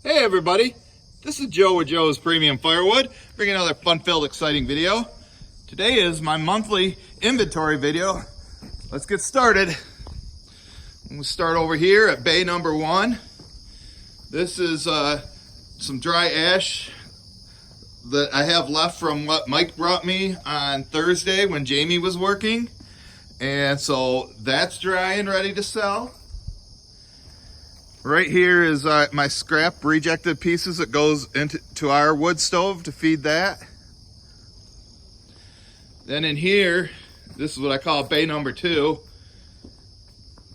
Hey everybody, this is Joe with Joe's Premium Firewood, bringing another fun-filled, exciting video. Today is my monthly inventory video. Let's get started. We'll start over here at bay number 1. This is some dry ash that I have left from what Mike brought me on Thursday when Jamie was working. And so that's dry and ready to sell. Right here is my scrap rejected pieces that goes into our wood stove to feed that. Then in here, this is what I call bay number 2.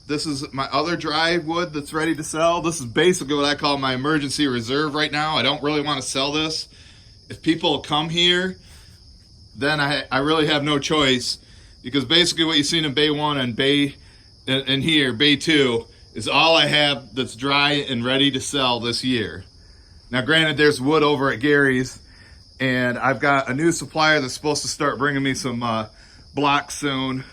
This is my other dry wood that's ready to sell. This is basically what I call my emergency reserve right now. I don't really want to sell this. If people come here, then I really have no choice, because basically what you've seen in bay 1 and bay bay 2 is all I have that's dry and ready to sell this year. Now granted, there's wood over at Gary's, and I've got a new supplier that's supposed to start bringing me some blocks soon.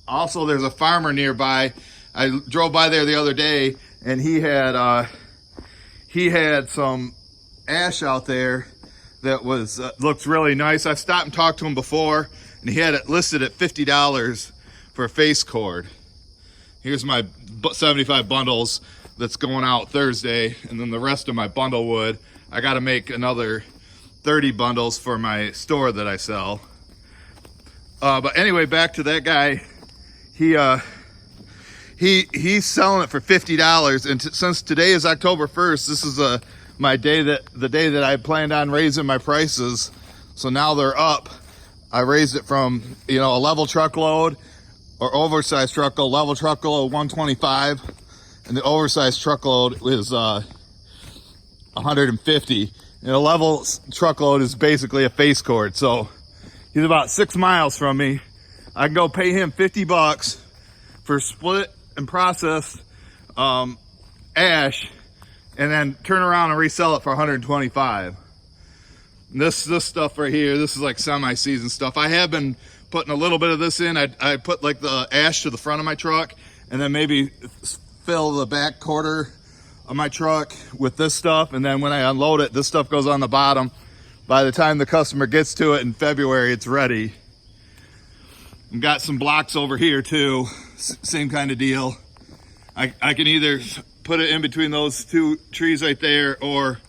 Also, there's a farmer nearby. I drove by there the other day, and he had some ash out there that was looks really nice. I stopped and talked to him before, and he had it listed at $50 for a face cord. Here's my 75 bundles that's going out Thursday, and then the rest of my bundle wood, I got to make another 30 bundles for my store that I sell. But anyway, back to that guy. He's selling it for $50, and since today is October 1st, this is the day that I planned on raising my prices. So now they're up. I raised it from a level truckload or oversized truckload. Level truckload 125, and the oversized truckload is 150. And a level truckload is basically a face cord. So he's about 6 miles from me. I can go pay him $50 for split and processed ash, and then turn around and resell it for 125. This stuff right here, this is like semi-season stuff. I have been putting a little bit of this in. I put like the ash to the front of my truck, and then maybe fill the back quarter of my truck with this stuff, and then when I unload it, this stuff goes on the bottom. By the time the customer gets to it in February, it's ready. I've got some blocks over here too, same kind of deal. I can either put it in between those two trees right there, or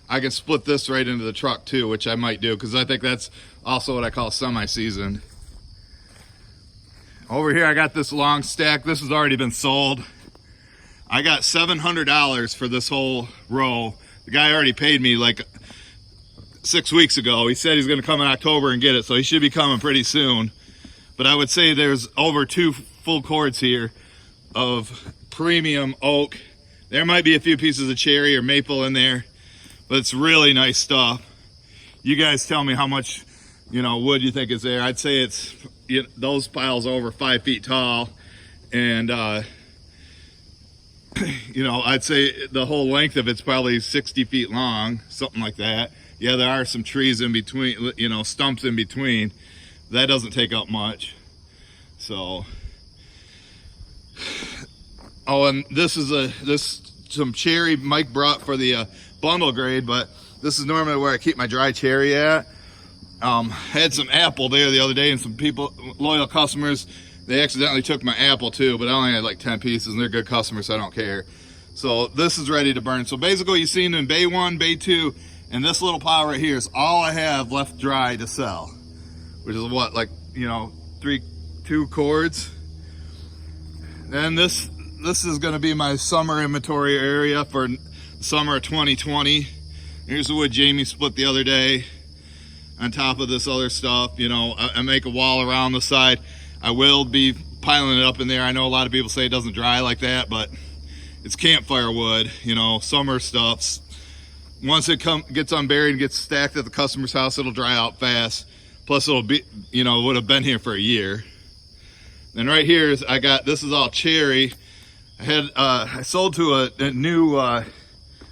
I can split this right into the truck too, which I might do, because I think that's also what I call semi-season. Over here I got this long stack. This has already been sold. I got $700 for this whole row. The guy already paid me like 6 weeks ago. He said he's going to come in October and get it, so he should be coming pretty soon. But I would say there's over 2 full cords here of premium oak. There might be a few pieces of cherry or maple in there, but it's really nice stuff. You guys tell me how much wood you think is there. I'd say it's those piles are over 5 feet tall, and I'd say the whole length of it's probably 60 feet long, something like that. Yeah, there are some trees in between, stumps in between. That doesn't take up much. So, oh, and this is some cherry Mike brought for the bundle grade, but this is normally where I keep my dry cherry at. Had some apple there the other day, and some people, loyal customers, they accidentally took my apple too, but I only had like 10 pieces, and they're good customers, so I don't care. So this is ready to burn. So basically what you've seen in bay 1, bay 2, and this little pile right here is all I have left dry to sell, which is what, like 2 cords. Then this is going to be my summer inventory area for summer of 2020. Here's the wood Jamie split the other day on top of this other stuff. I make a wall around the side. I will be piling it up in there. I know a lot of people say it doesn't dry like that, but it's campfire wood, summer stuff. Once it gets unburied and gets stacked at the customer's house, it'll dry out fast. Plus it'll be, would have been here for a year. And right here is, this is all cherry. I sold to a new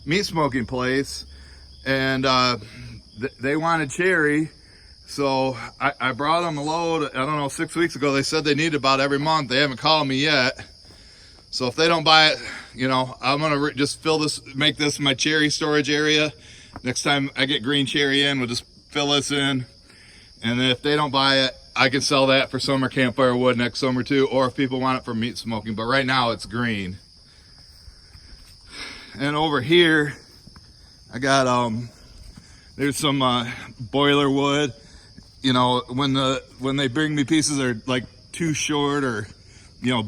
meat smoking place, and they wanted cherry. So I brought them a load, I don't know, 6 weeks ago. They said they needed about every month. They haven't called me yet. So if they don't buy it, you know, I'm gonna just fill this, make this my cherry storage area. Next time I get green cherry in, we'll just fill this in. And then if they don't buy it, I can sell that for summer campfire wood next summer too, or if people want it for meat smoking. But right now it's green. And over here, I got there's some boiler wood. You know, when they bring me pieces that are like too short, or you know,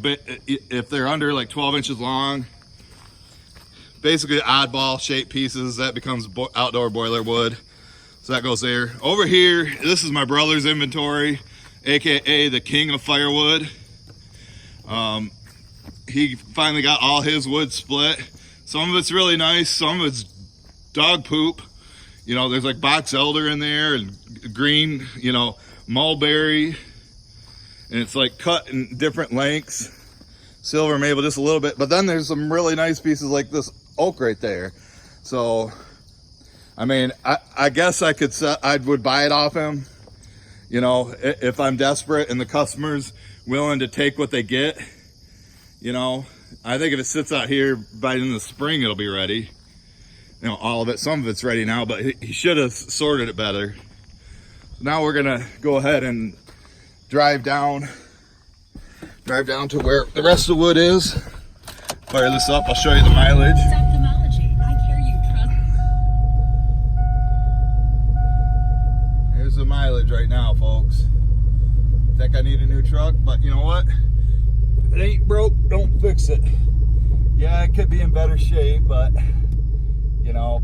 if they're under like 12 inches long, basically oddball shaped pieces, that becomes outdoor boiler wood. So that goes there. Over here, this is my brother's inventory, aka the king of firewood. He finally got all his wood split. Some of it's really nice, some of it's dog poop. You know, there's like box elder in there and green, you know, mulberry. And it's like cut in different lengths. Silver maple just a little bit. But then there's some really nice pieces like this oak right there. So, I mean, I guess I would buy it off him. You know, if I'm desperate and the customer's willing to take what they get. You know, I think if it sits out here by in the spring, it'll be ready. You know, all of it, some of it's ready now, but he should have sorted it better. Now we're gonna go ahead and drive down to where the rest of the wood is. Fire this up, I'll show you the mileage. Here's the mileage right now, folks. Think I need a new truck, but you know what? If it ain't broke, don't fix it. Yeah, it could be in better shape, but you know,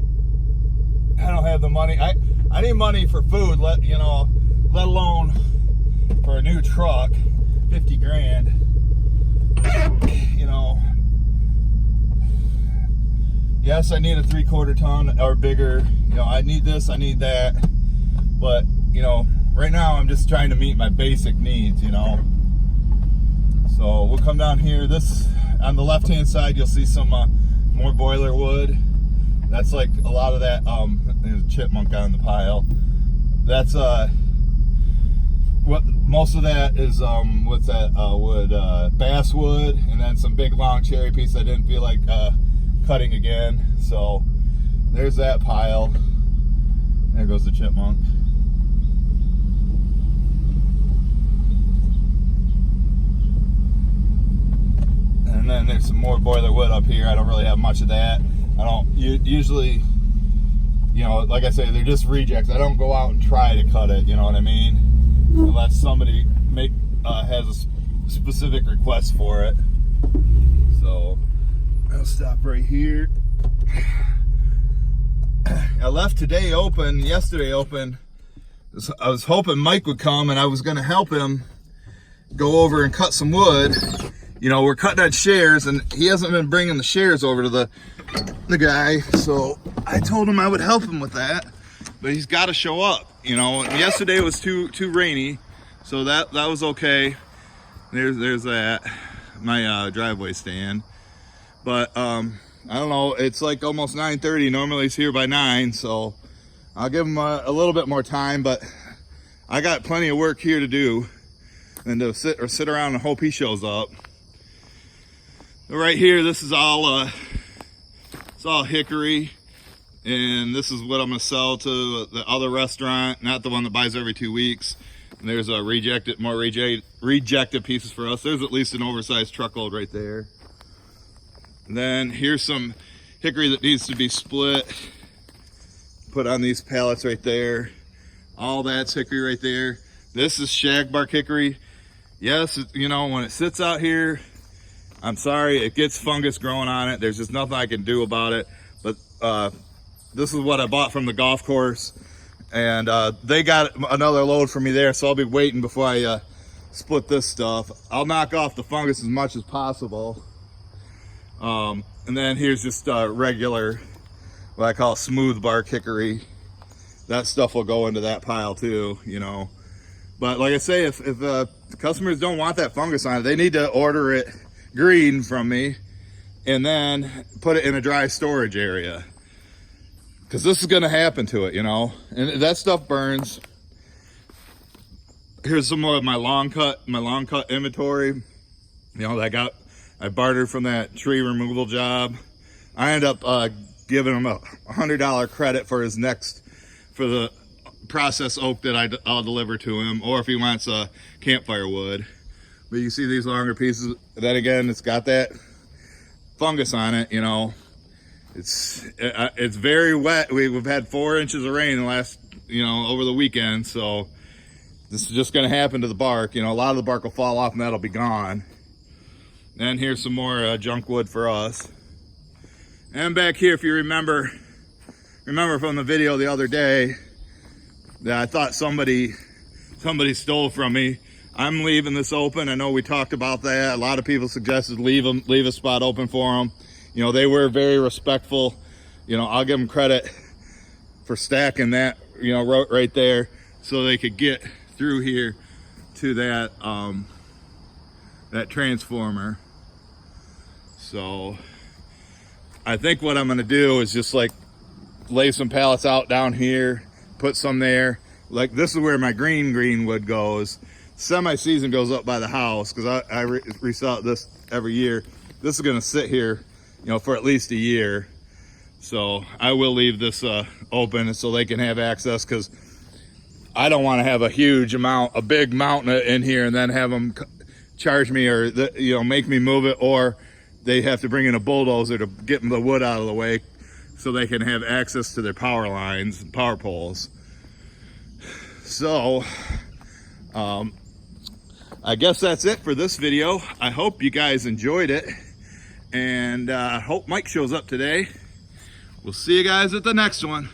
I don't have the money. I need money for food, let alone for a new truck. 50 grand. You know, yes, I need a 3/4 ton or bigger. You know, I need this, I need that. But, you know, right now I'm just trying to meet my basic needs, you know. So we'll come down here. This, on the left-hand side, you'll see some more boiler wood. That's like a lot of that, there's a chipmunk on the pile. That's, what most of that is, what's that, wood, basswood, and then some big long cherry piece I didn't feel like cutting again. So there's that pile. There goes the chipmunk. And then there's some more boiler wood up here. I don't really have much of that. I don't usually, you know, like I say, they're just rejects. I don't go out and try to cut it, you know what I mean? Unless somebody has a specific request for it. So I'll stop right here. I left today open, yesterday open. I was hoping Mike would come and I was going to help him go over and cut some wood. You know, we're cutting at shares and he hasn't been bringing the shares over to the guy. So I told him I would help him with that, but he's got to show up. You know, yesterday was too rainy, so that was okay. There's that, my driveway stand. But I don't know, it's like almost 9:30. Normally he's here by 9, so I'll give him a little bit more time. But I got plenty of work here to do, and to sit around and hope he shows up. Right here, this is all it's all hickory. And this is what I'm gonna sell to the other restaurant, not the one that buys every 2 weeks. And there's a more rejected pieces for us. There's at least an oversized truckload right there. And then here's some hickory that needs to be split. Put on these pallets right there. All that's hickory right there. This is shagbark hickory. Yes, you know, when it sits out here, I'm sorry, it gets fungus growing on it. There's just nothing I can do about it. But this is what I bought from the golf course, and they got another load for me there, so I'll be waiting before I split this stuff. I'll knock off the fungus as much as possible. And then here's just regular, what I call smooth bark hickory. That stuff will go into that pile too, you know. But like I say, if the customers don't want that fungus on it, they need to order it green from me and then put it in a dry storage area. Because this is going to happen to it, you know, and that stuff burns. Here's some more of my long cut inventory. You know, I I bartered from that tree removal job. I ended up giving him a $100 credit for his for the processed oak that I'll deliver to him, or if he wants campfire wood. But you see these longer pieces, then again, it's got that fungus on it, you know. It's very wet. We've had 4 inches of rain the last, you know, over the weekend, so this is just going to happen to the bark. You know, a lot of the bark will fall off and that'll be gone. And here's some more junk wood for us. And back here, if you remember from the video the other day that I thought somebody stole from me, I'm leaving this open. I know we talked about that. A lot of people suggested leave a spot open for them. You know, they were very respectful. You know, I'll give them credit for stacking that, you know, right there, so they could get through here to that that transformer. So I think what I'm gonna do is just like lay some pallets out down here, put some there. Like this is where my green wood goes. Semi-season goes up by the house because I resell this every year. This is gonna sit here, you know, for at least a year. So I will leave this open so they can have access, because I don't want to have a big mountain in here and then have them charge me or you know, make me move it, or they have to bring in a bulldozer to get the wood out of the way so they can have access to their power lines and power poles. So I guess that's it for this video. I hope you guys enjoyed it, and I hope Mike shows up today. We'll see you guys at the next one.